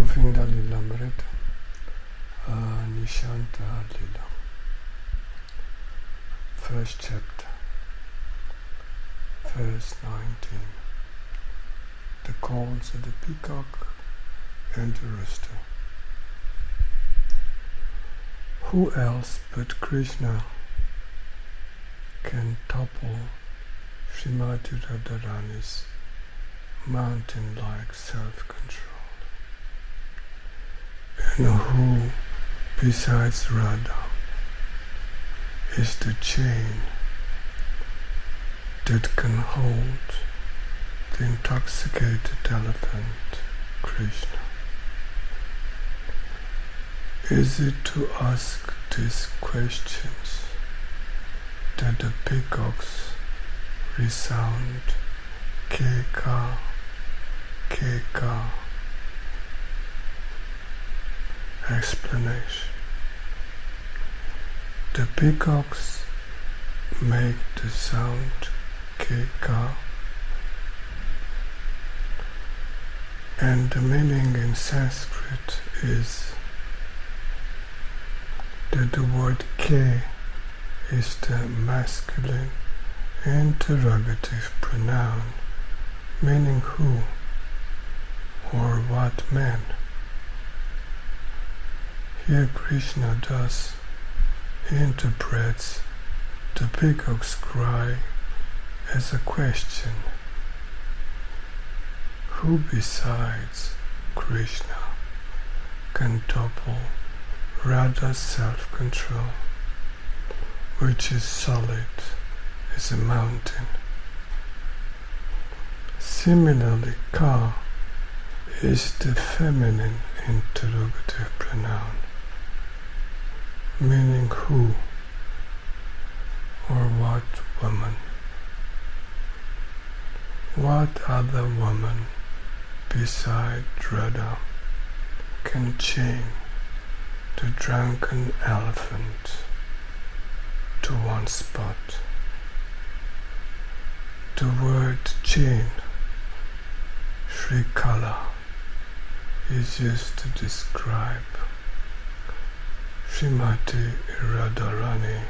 Govinda-Līlāmṛta Niśaṅta līlā. First chapter, verse 19. The calls of the peacock and the rooster. Who else but Kṛṣṇa can topple Śrīmati Rādhārani's mountain-like self-control? And who, besides Rādhā, is the chain that can hold the intoxicated elephant, Kṛṣṇa? Is it to ask these questions that the peacocks resound Ṭīkā, Ṭīkā? Explanation. The peacocks make the sound Ṭīkā, and the meaning in Sanskrit is that the word K is the masculine interrogative pronoun, meaning who or what man. Here Kṛṣṇa thus interprets the peacock's cry as a question. Who besides Kṛṣṇa can topple Rādhā's self-control, which is solid as a mountain? Similarly, Ka is the feminine interrogative pronoun, meaning who or what woman. What other woman beside Rādhā can chain the drunken elephant to one spot? The word chain, śṛīkhalā, is used to describe Śrīmati Rādhārani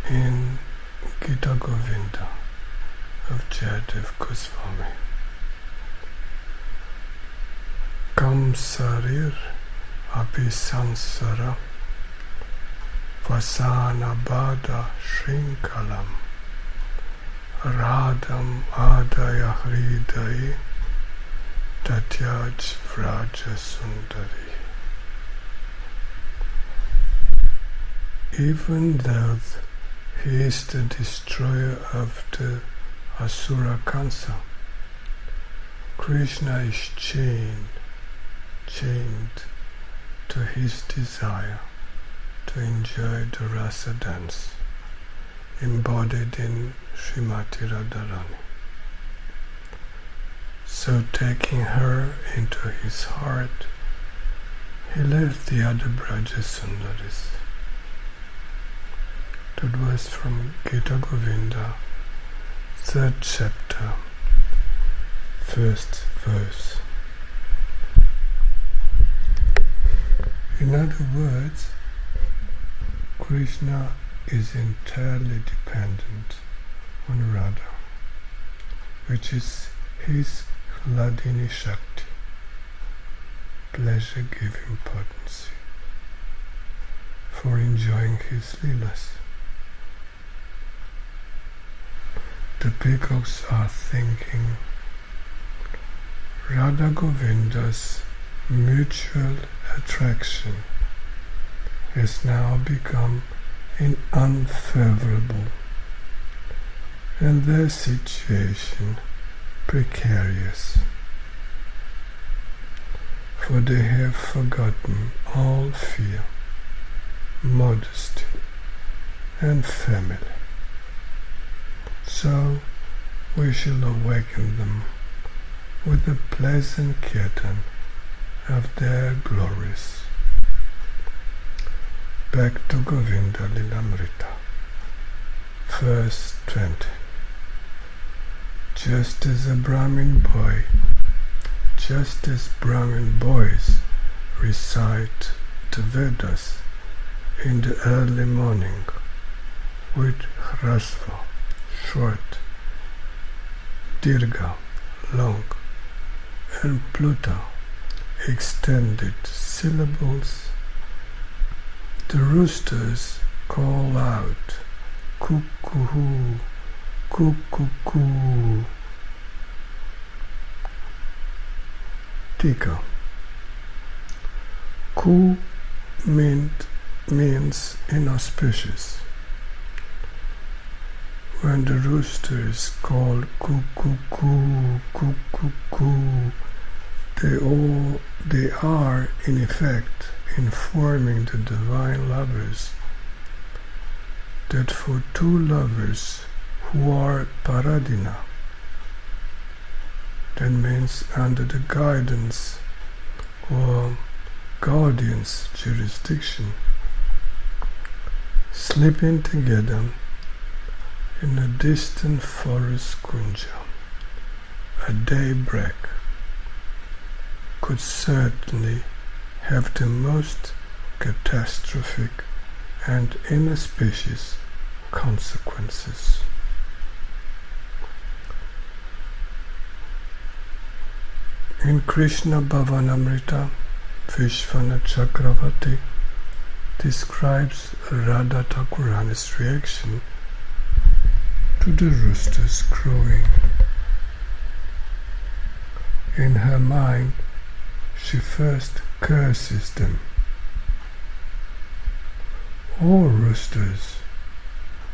in Gita-Govinda of Jayadeva Goswami. Kaṁsa api sansara vasana bada śṛīkhalā Rādham ādaya hridai tatyaj Vraja sundari. Even though he is the destroyer of the asura Kaṁsa, Kṛṣṇa is chained to his desire to enjoy the rasa dance, embodied in Śrīmati Rādhārani. So taking her into his heart, he left the other Vraja sundaris. That was from Gita-Govinda, 3rd chapter, 1st verse. In other words, Kṛṣṇa is entirely dependent on Rādhā, which is his hladini śakti, pleasure-giving potency, for enjoying his Līlās. The peacocks are thinking Rādhā Govinda's mutual attraction has now become unfavorable and their situation precarious, for they have forgotten all fear, modesty and family. So we shall awaken them with the pleasant kirtan of their glories. Back to Govinda-Līlāmṛta, verse 20. Just as a Brahmin boy just as Brahmin boys recite the Vedas in the early morning with hrasva, short, dirgha, long, and pluta, extended syllables, the roosters call out, cuckoo, cuckoo. Ṭīkā. Ku means inauspicious. When the roosters call cuckoo, cuckoo, they are in effect informing the divine lovers that for two lovers who are paradina, that means under the guidance or guardian's jurisdiction, sleeping together in a distant forest kunja at daybreak could certainly have the most catastrophic and inauspicious consequences. In Kṛṣṇa Bhavanamrita, Vishvana Chakravarti describes Rādhā Thakurani's reaction to the roosters crowing. In her mind, she first curses them. "Oh roosters,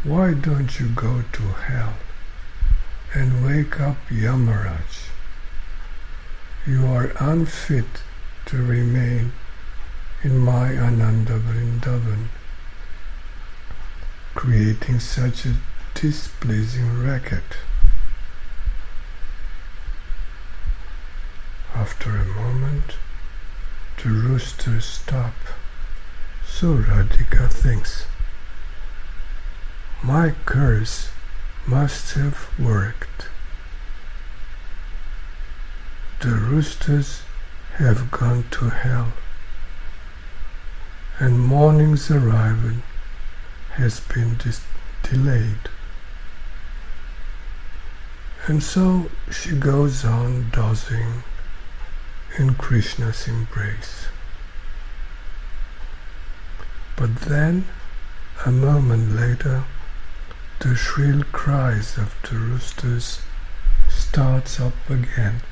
why don't you go to hell and wake up Yamaraj? You are unfit to remain in my Ananda Vrindavan, creating such a displeasing racket." After a moment, the roosters stop. So Radhika thinks, "My curse must have worked. The roosters have gone to hell, and morning's arrival has been delayed." And so she goes on dozing in Krishna's embrace. But then, a moment later, the shrill cries of the roosters starts up again,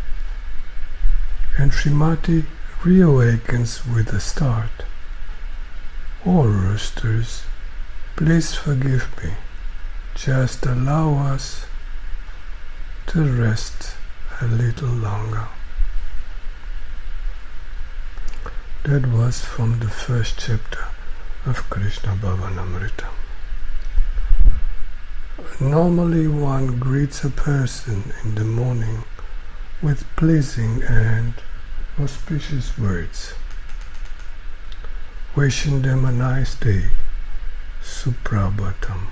and Srimati reawakens with a start. "Oh roosters, please forgive me. Just allow us to rest a little longer." That was from the first chapter of Kṛṣṇa Bhavanamrita. Normally one greets a person in the morning with pleasing and auspicious words, wishing them a nice day, suprabhatam.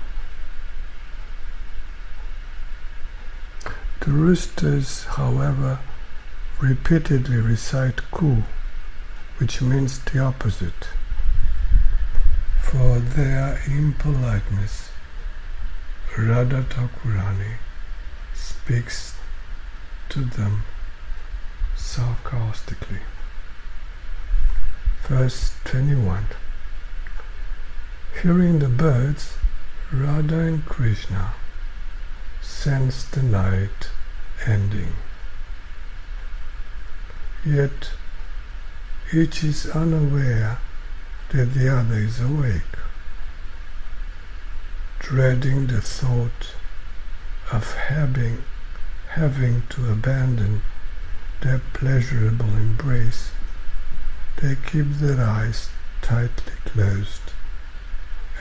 The roosters, however, repeatedly recite ku, which means the opposite. For their impoliteness, Rādhā Thakurani speaks to them sarcastically. Verse 21. Hearing the birds, Rādhā and Kṛṣṇa sense the night ending. Yet each is unaware that the other is awake, dreading the thought of having to abandon their pleasurable embrace. They keep their eyes tightly closed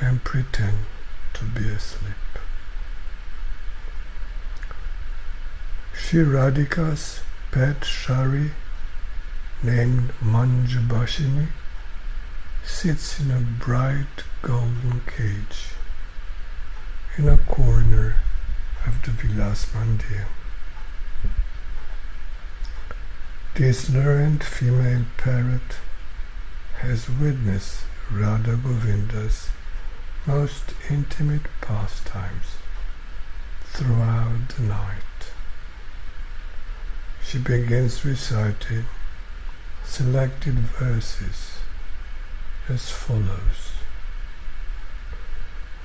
and pretend to be asleep. Shri Radhika's pet Śarī, named Mañjubhāsini, sits in a bright golden cage in a corner of the Līlās mandir. This learned female parrot has witnessed Rādhā Govinda's most intimate pastimes throughout the night. She begins reciting selected verses as follows.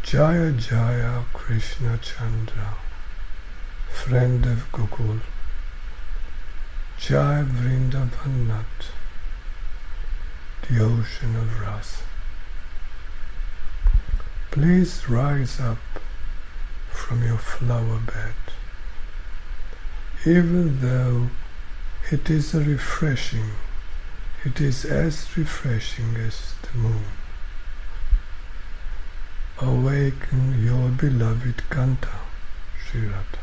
Jaya Jaya Kṛṣṇa Chandra, friend of Gokul, Jaya Vrindavanat, the ocean of rasa. Please rise up from your flower bed, even though it is as refreshing as the moon. Awaken your beloved Kaṁsa, śṛīkhalā,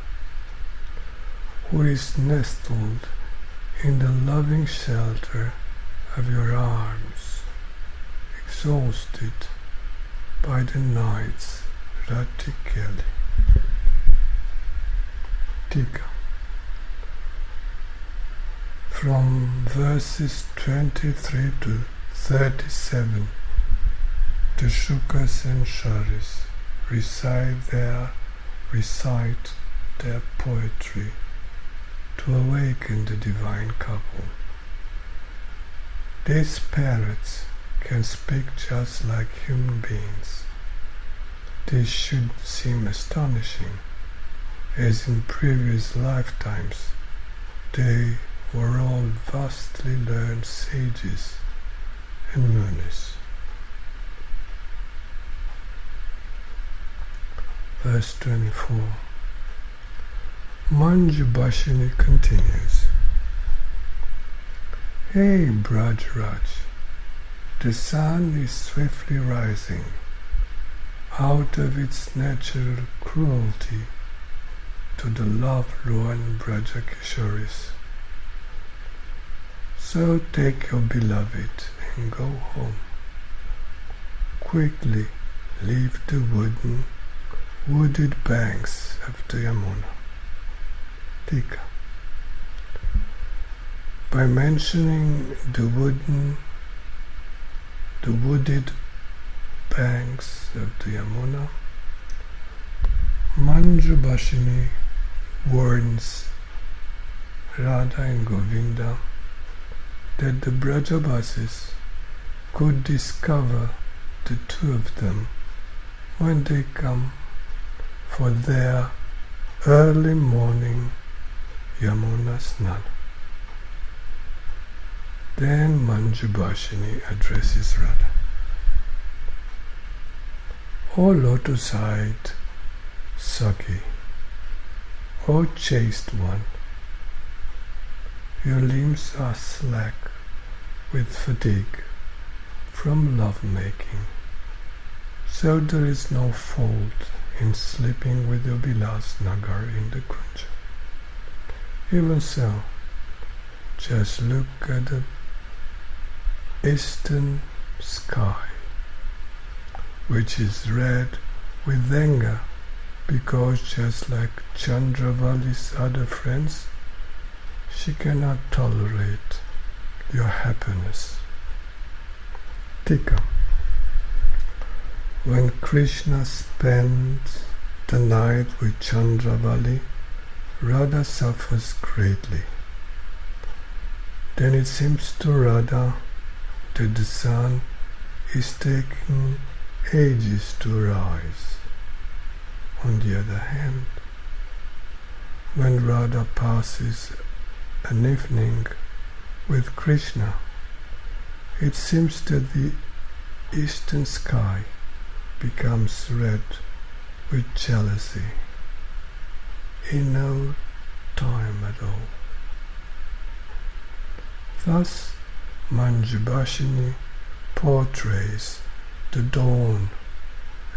who is nestled in the loving shelter of your arms, exhausted by the night's ratikeli. Ṭīkā. From verses 23 to 37, the Shukas and Śarīs recite their poetry to awaken the divine couple. These parrots can speak just like human beings. This should seem astonishing, as in previous lifetimes they were all vastly learned sages and munis. Verse 24. Mañjubhāsini continues. Hey Vraja, the sun is swiftly rising out of its natural cruelty to the love-lorn Vraja Kishoris. So take your beloved and go home. Quickly leave the wooded banks of the Yamuna. Ṭīkā. By mentioning the wooded banks of the Yamuna, Mañjubhāsini warns Rādhā and Govinda that the Brajavasis could discover the two of them when they come for their early morning Yamuna Snan. Then Mañjubhāsini addresses Rādhā. O lotus-eyed Sakhi, O chaste one, your limbs are slack with fatigue from love-making, so there is no fault in sleeping with your Līlās Nagar in the Kunja. Even so, just look at the eastern sky, which is red with anger, because just like Chandravali's other friends, she cannot tolerate your happiness. Ṭīkā. When Kṛṣṇa spends the night with Chandravali, Rādhā suffers greatly. Then it seems to Rādhā that the sun is taking ages to rise. On the other hand, when Rādhā passes an evening with Kṛṣṇa, it seems that the eastern sky becomes red with jealousy in no time at all. Thus, Mañjubhāsini portrays the dawn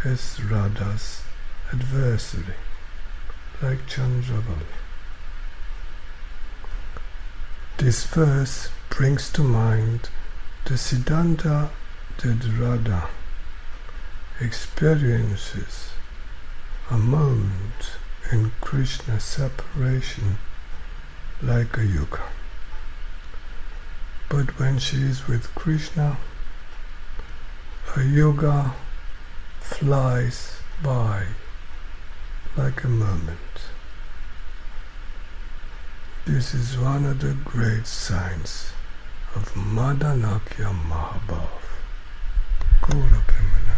as Rādhā's adversary, like Chandravali. This verse brings to mind the Siddhanta that Rādhā experiences a moment in Kṛṣṇa's separation like a yuga. But when she is with Kṛṣṇa, her yoga flies by like a moment. This is one of the great signs of Madanakhya Mahabhav. Gora Premanand.